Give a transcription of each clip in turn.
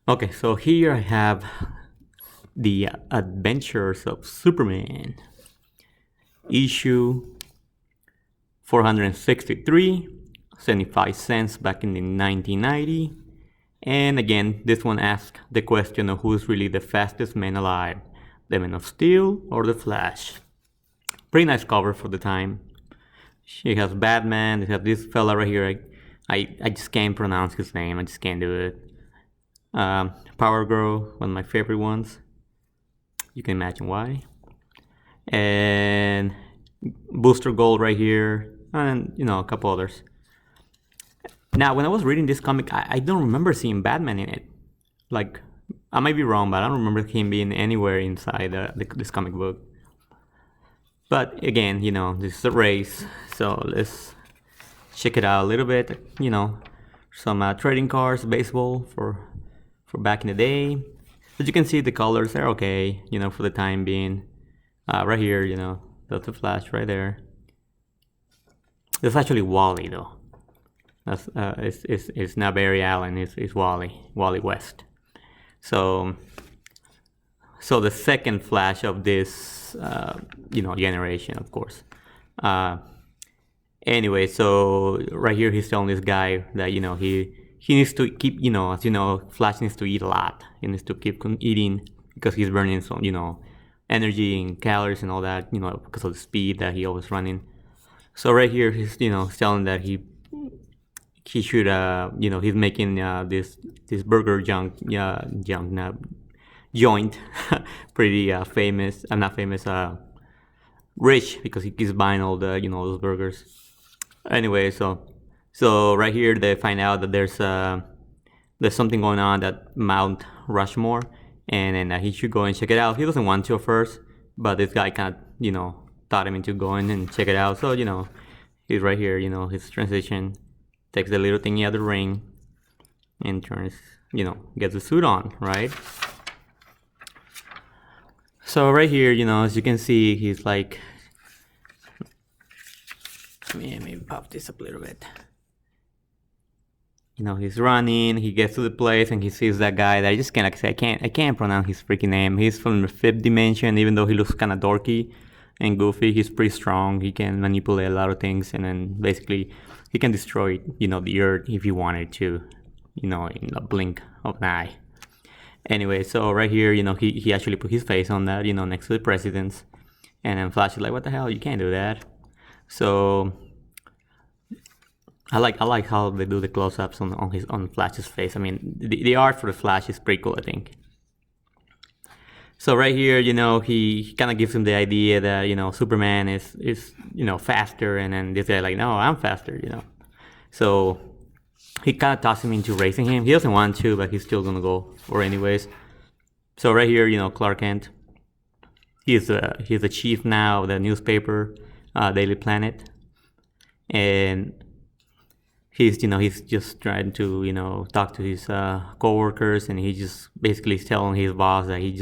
Okay, so here I have the Adventures of Superman, issue 463, 75 cents back in the 1990. And again, this one asks the question of who's really the fastest man alive, the Man of Steel or the Flash. Pretty nice cover for the time. She has Batman, it has this fella right here. I just can't pronounce his name, I just can't do it. Power Girl, one of my favorite ones. You can imagine why. And Booster Gold right here, and a couple others. Now, when I was reading this comic, I don't remember seeing Batman in it. Like, I might be wrong, but I don't remember him being anywhere inside this comic book. But again, this is a race, so let's check it out a little bit. Some trading cards, baseball for back in the day. As you can see, the colors are okay, for the time being. Right here, that's the Flash right there. It's actually Wally though. That's it's not Barry Allen. It's Wally West. So the second Flash of this generation, of course. Anyway, so right here he's telling this guy that he needs to keep, as Flash needs to eat a lot. He needs to keep eating because he's burning some energy and calories and all that, because of the speed that he always running. So right here he's telling that he should he's making this burger joint pretty famous. Not famous, rich, because he keeps buying all the those burgers. Anyway, so right here they find out that there's something going on at Mount Rushmore, and he should go and check it out. He doesn't want to at first, but this guy kind of taught him into going and check it out. So he's right here. His transition, takes the little thingy out of the ring and turns, gets the suit on, right? So right here, as you can see, he's like, maybe pop this up a little bit. He's running, he gets to the place and he sees that guy that I just can't, I can't pronounce his freaking name. He's from the fifth dimension. Even though he looks kind of dorky and goofy, he's pretty strong. He can manipulate a lot of things, and then basically he can destroy, the earth if he wanted to, in a blink of an eye. Anyway, so right here, he actually put his face on that, next to the president's, and then Flash is like, what the hell, you can't do that. So I like how they do the close-ups on Flash's face. I mean, the art for the Flash is pretty cool, I think. So right here, he kind of gives him the idea that Superman is faster, and then this guy like, no, I'm faster, So he kind of tosses him into racing him. He doesn't want to, but he's still gonna go for anyways. So right here, Clark Kent, he's the chief now of the newspaper, Daily Planet, and he's just trying to talk to his coworkers, and he just basically telling his boss that he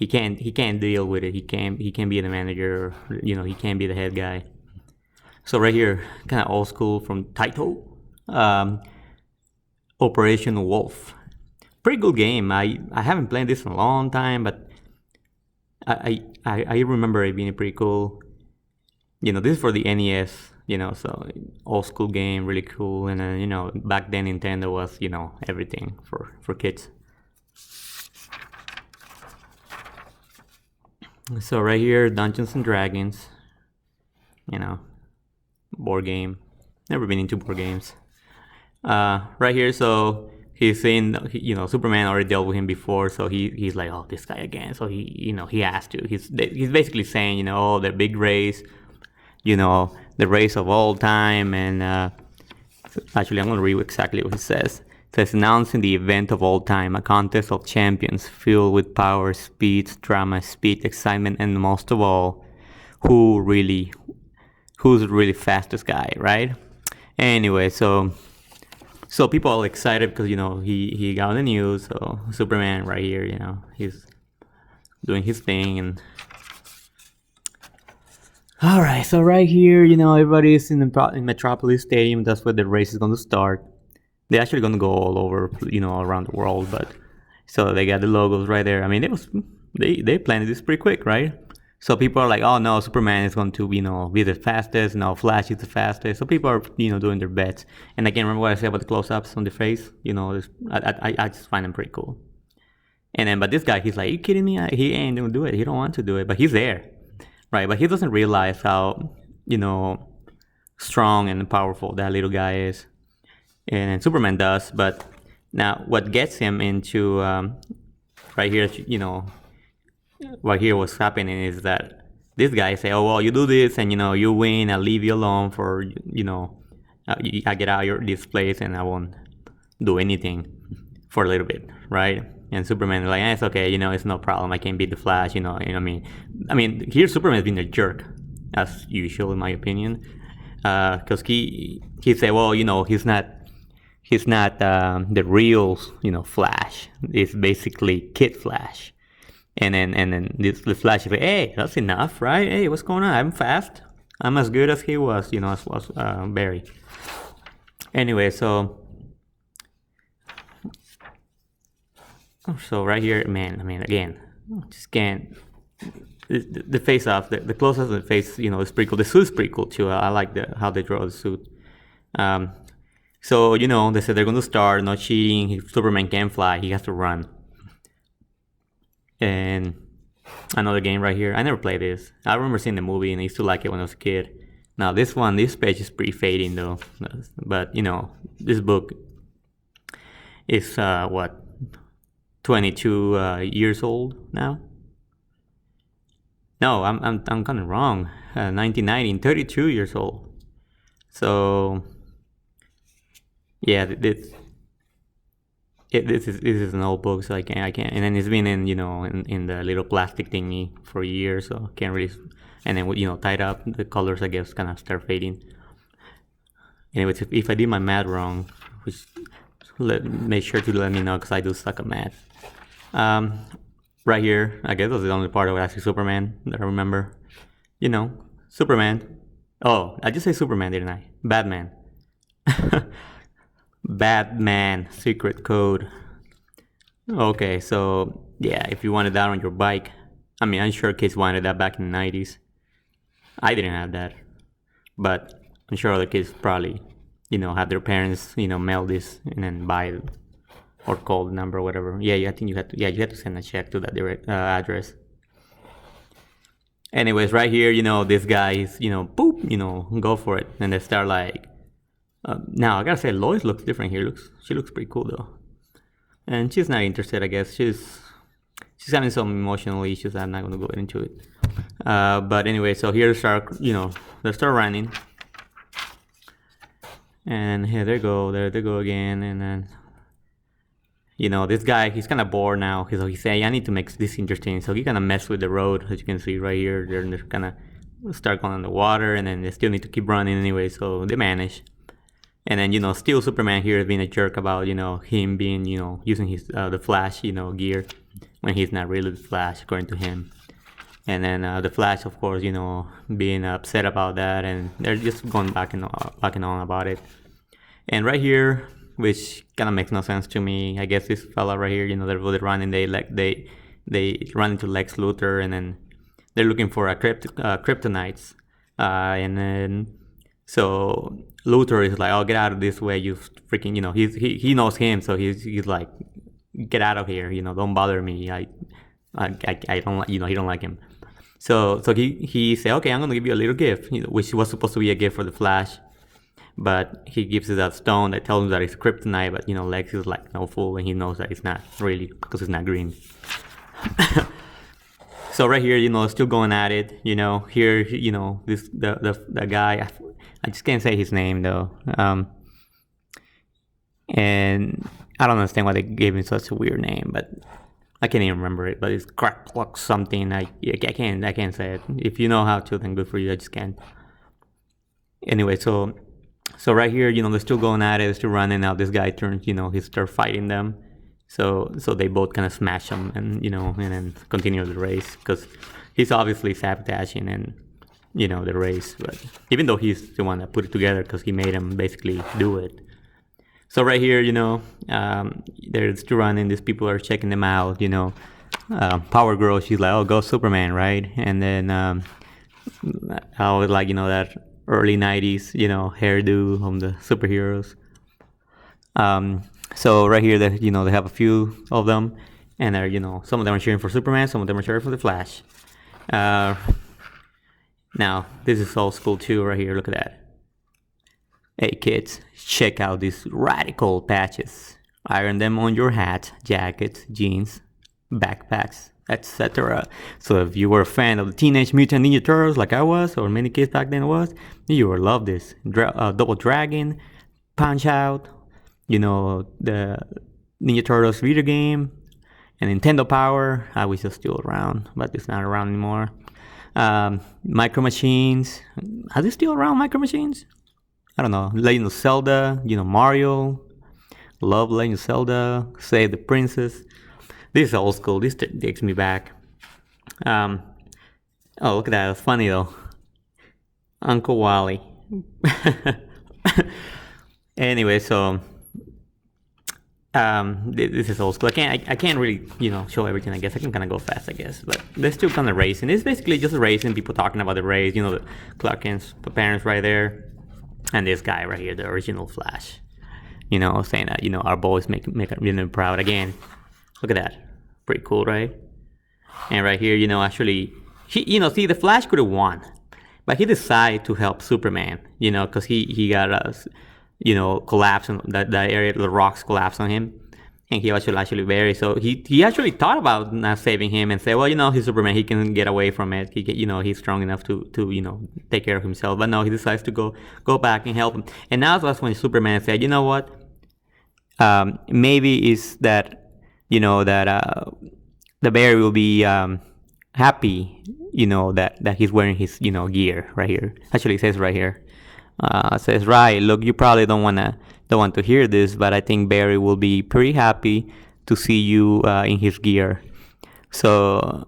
can't deal with it. He can't be the manager, he can't be the head guy. So right here, kind of old school from Taito, Operation Wolf. Pretty good game. I haven't played this in a long time, but I remember it being pretty cool. This is for the NES. So old school game, really cool. And then, back then Nintendo was, everything for kids. So right here, Dungeons and Dragons, board game. Never been into board games. Right here, so he's saying, Superman already dealt with him before, so he's like, oh, this guy again. So he has to. He's basically saying, oh, the big race, the race of all time, and actually I'm going to read exactly what he says. It says, announcing the event of all time, a contest of champions filled with power, speed, drama, speed, excitement, and most of all, who's the really fastest guy, right? Anyway, so people are excited because he got on the news. So Superman right here, he's doing his thing. And all right, so right here, everybody's in Metropolis Stadium. That's where the race is going to start. they're actually gonna go all over, around the world. But so they got the logos right there. I mean, they planned this pretty quick, right? So people are like, oh no, Superman is going to, be the fastest. No, Flash is the fastest. So people are, doing their bets. And I can't remember what I said about the close-ups on the face. I just find them pretty cool. And then, but this guy, he's like, are you kidding me? He ain't gonna do it. He don't want to do it, but he's there, right? But he doesn't realize how, strong and powerful that little guy is. And Superman does. But now, what gets him into right here, what here was happening is that this guy say, oh, well, you do this and, you win, I'll leave you alone for, I get out of this place and I won't do anything for a little bit, right? And Superman is like, it's okay, it's no problem, I can beat the Flash, I mean, here Superman's been a jerk, as usual in my opinion, because he say, well, he's not the real, Flash. It's basically Kid Flash. And then the Flash is like, hey, that's enough, right? Hey, what's going on? I'm fast. I'm as good as he was, as was Barry. Anyway, so right here, man, I mean, again, just can't. The face off, the close-up of the face, is pretty cool. The suit's pretty cool too. I like how they draw the suit. So, they said they're going to start, no cheating. If Superman can fly, he has to run. And another game right here. I never played this. I remember seeing the movie and I used to like it when I was a kid. Now this page is pretty fading though. But, this book is, 22 years old now? No, I'm kind of wrong. 1990, 32 years old. So, yeah, this is an old book, so I can't. And then it's been in in the little plastic thingy for years, so I can't really. And then tied up, the colors I guess kind of start fading. Anyways, if I did my math wrong, which make sure to let me know because I do suck at math. Right here, I guess that's the only part of actually Superman that I remember. Superman. Oh, I just say Superman, didn't I? Batman. Batman secret code. Okay, so yeah, if you wanted that on your bike, I mean, I'm sure kids wanted that back in the 90s. I didn't have that, but I'm sure other kids probably, have their parents, mail this and then buy it or call the number or whatever. Yeah, I think you had to send a check to that direct address. Anyways, right here, this guy is, boop, go for it, and they start like. Now I gotta say, Lois looks different here. She looks pretty cool though, and she's not interested. I guess she's having some emotional issues. I'm not gonna go into it. But anyway, so here they start running, and here they go. There they go again, and then this guy, he's kind of bored now. He's saying, I need to make this interesting. So he kind of mess with the road, as you can see right here. They're kind of start going on the water, and then they still need to keep running anyway. So they manage. And then, still Superman here is being a jerk about, him being, using his, the Flash, gear when he's not really the Flash, according to him. And then the Flash, of course, being upset about that, and they're just going back and on about it. And right here, which kind of makes no sense to me, I guess this fella right here, they're running, they run into Lex Luthor, and then they're looking for a kryptonites, and then so Luthor is like, oh, get out of this way, you freaking, he knows him, so he's like, get out of here, don't bother me. I don't like, he don't like him. So he said, okay, I'm gonna give you a little gift, which was supposed to be a gift for the Flash, but he gives us that stone that tells him that it's kryptonite. But Lex is like no fool, and he knows that it's not really because it's not green. So right here, still going at it. Here, this the guy. I just can't say his name though. And I don't understand why they gave him such a weird name, but I can't even remember it. But it's Cracklock something. I can't say it. If you know how to, then good for you. I just can't. Anyway, so right here, they're still going at it, they're still running. Now this guy turns, he starts fighting them. So they both kind of smash him, and and then continue the race because he's obviously sabotaging and the race. But even though he's the one that put it together because he made him basically do it. So right here, they're still running. These people are checking them out. Power Girl, she's like, "Oh, go Superman," right? And then I always like that early '90s hairdo from the superheroes. So right here, they have a few of them, and they're some of them are cheering for Superman, some of them are cheering for the Flash. Now this is old school too. Right here, look at that. Hey kids, check out these radical patches. Iron them on your hat, jackets, jeans, backpacks, etc. So if you were a fan of the Teenage Mutant Ninja Turtles like I was, or many kids back then was, you will love this. Double Dragon, Punch Out, the Ninja Turtles video game, and Nintendo Power. I wish it's still around, but it's not around anymore. Micro Machines. Are they still around, Micro Machines? I don't know. Legend of Zelda, Mario. Love Legend of Zelda. Save the Princess. This is old school. This takes me back. Oh, look at that. It's funny though. Uncle Wally. Anyway, so this is old school. I can't really show everything. I guess I can kind of go fast. I guess, but they're still kind of racing. It's basically just racing. People talking about the race. The Clark Kent's parents right there. And this guy right here, the original Flash, saying that, our boys make them proud again. Look at that. Pretty cool, right? And right here, actually, see, the Flash could have won, but he decided to help Superman, because he got, collapse on that area, the rocks collapsed on him. And he actually buried. So he actually thought about not saving him and say, well, he's Superman. He can get away from it. He's strong enough to take care of himself. But no, he decides to go back and help him. And now that's when Superman said, you know what? Maybe it's that that the Barry will be happy, that he's wearing his gear right here. Actually, it says right here. Says, right, look, you probably don't want to hear this, but I think Barry will be pretty happy to see you in his gear. So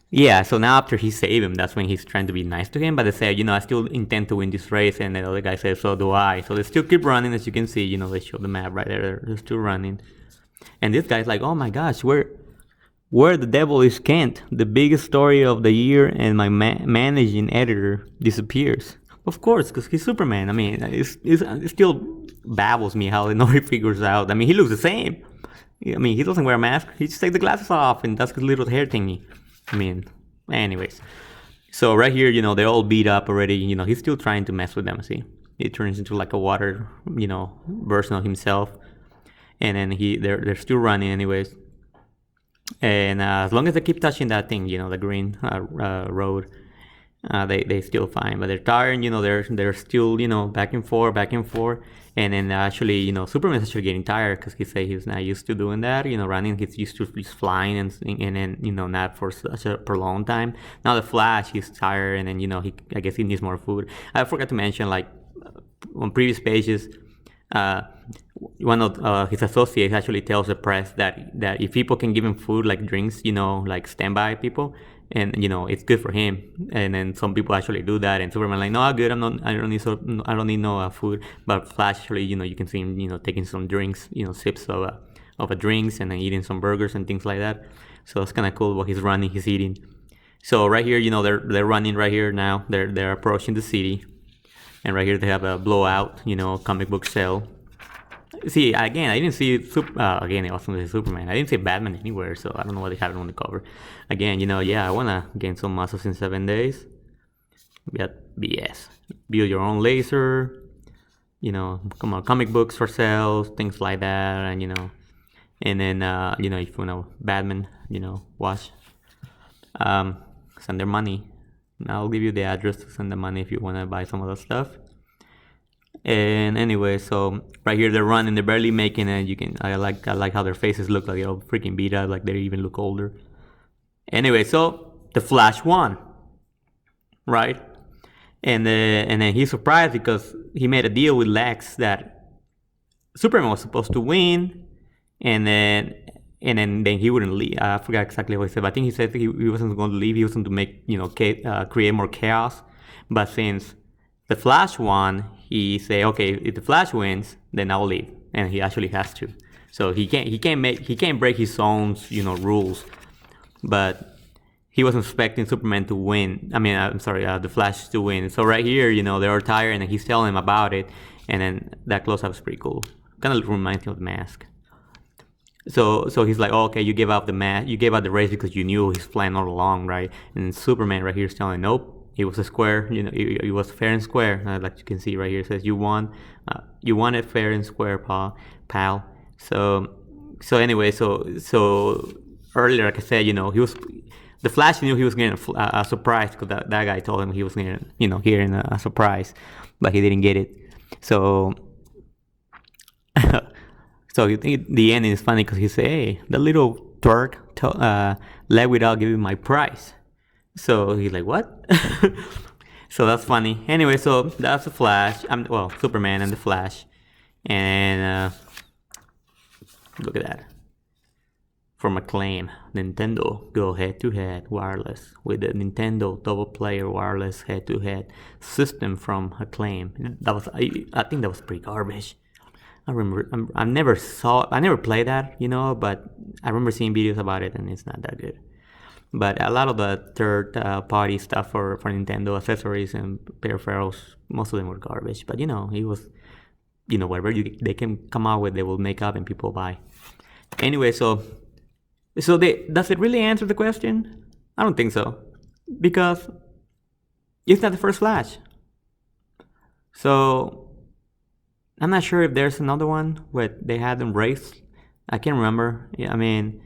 yeah, so now after he saved him, that's when he's trying to be nice to him, but they say, I still intend to win this race, and the other guy says, so do I. So they still keep running, as you can see, they show the map right there, they're still running. And this guy's like, oh my gosh, where the devil is Kent? The biggest story of the year, and my managing editor disappears. Of course, because he's Superman. I mean, it still baffles me how nobody figures out. I mean, he looks the same. I mean, he doesn't wear a mask. He just takes the glasses off and does his little hair thingy. I mean, anyways. So right here, they're all beat up already. He's still trying to mess with them, see? He turns into like a water, version of himself. And then they're still running anyways. And as long as they keep touching that thing, the green road, they still fine, but they're tired. They're still back and forth, and then actually Superman's actually getting tired because he say he's not used to doing that. Running, he's used to just flying and then not for such a prolonged time. Now the Flash, he's tired, and then I guess he needs more food. I forgot to mention, like on previous pages, one of his associates actually tells the press that if people can give him food like drinks, like standby people, and it's good for him. And then some people actually do that, and Superman like, no, I'm good. I don't need no food. But Flash actually, you can see him, taking some drinks, sips of a drinks, and then eating some burgers and things like that. So it's kind of cool what he's running, he's eating. So right here, they're running right here now. They're approaching the city, and right here they have a blowout, comic book sale. See, again, I didn't see again, it wasn't Superman. I didn't see Batman anywhere, so I don't know what they had on the cover. Again, yeah, I wanna gain some muscles in 7 days. But BS. Build your own laser. Come on, comic books for sales, things like that, and and then if you know Batman, watch. Send their money. I'll give you the address to send the money if you wanna buy some of the stuff. And anyway, so right here they're running, they're barely making it. I like how their faces look like they're all freaking beat up, like they even look older. Anyway, so the Flash won, right? And then he's surprised because he made a deal with Lex that Superman was supposed to win, and then he wouldn't leave. I forgot exactly what he said, but I think he said he wasn't going to leave. He was going to make create more chaos. But since the Flash won, he say, okay, if the Flash wins, then I'll leave. and he actually has to. So he can't break his own rules. But he was expecting Superman to win. I mean, I'm sorry, the Flash to win. So right here, they were tired, and he's telling him about it, and then that close-up is pretty cool. Kind of reminds me of The Mask. So he's like, oh, okay, you gave up the race because you knew his plan all along, right? And Superman right here is telling, nope. It was a square, it was fair and square. Like you can see right here, it says you won it fair and square, pal. So anyway, so earlier, like I said, the Flash knew he was getting a surprise because that guy told him he was getting, hearing a surprise, but he didn't get it. So the ending is funny because he said, hey, the little twerk left without giving my prize. So he's like, what? So that's funny. Anyway, so that's the Flash. Superman and the Flash. And look at that. From Acclaim, Nintendo go head-to-head wireless with the Nintendo double-player wireless head-to-head system from Acclaim. I think that was pretty garbage. I remember. I never played that, but I remember seeing videos about it, and it's not that good. But a lot of the third-party stuff for Nintendo accessories and peripherals, most of them were garbage. But it was, whatever they can come out with, they will make up and people buy. Anyway, so does it really answer the question? I don't think so, because it's not the first Flash. So I'm not sure if there's another one where they had them race. I can't remember. Yeah, I mean,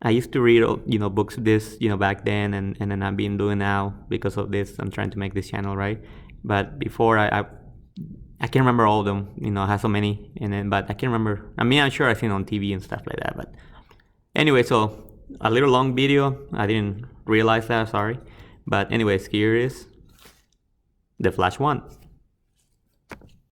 I used to read, books of this, back then, and then I've been doing now because of this. I'm trying to make this channel, right? But before, I can't remember all of them. I have so many, but I can't remember. I mean, I'm sure I've seen on TV and stuff like that. But anyway, so a little long video. I didn't realize that. Sorry. But anyways, here is the Flash 1.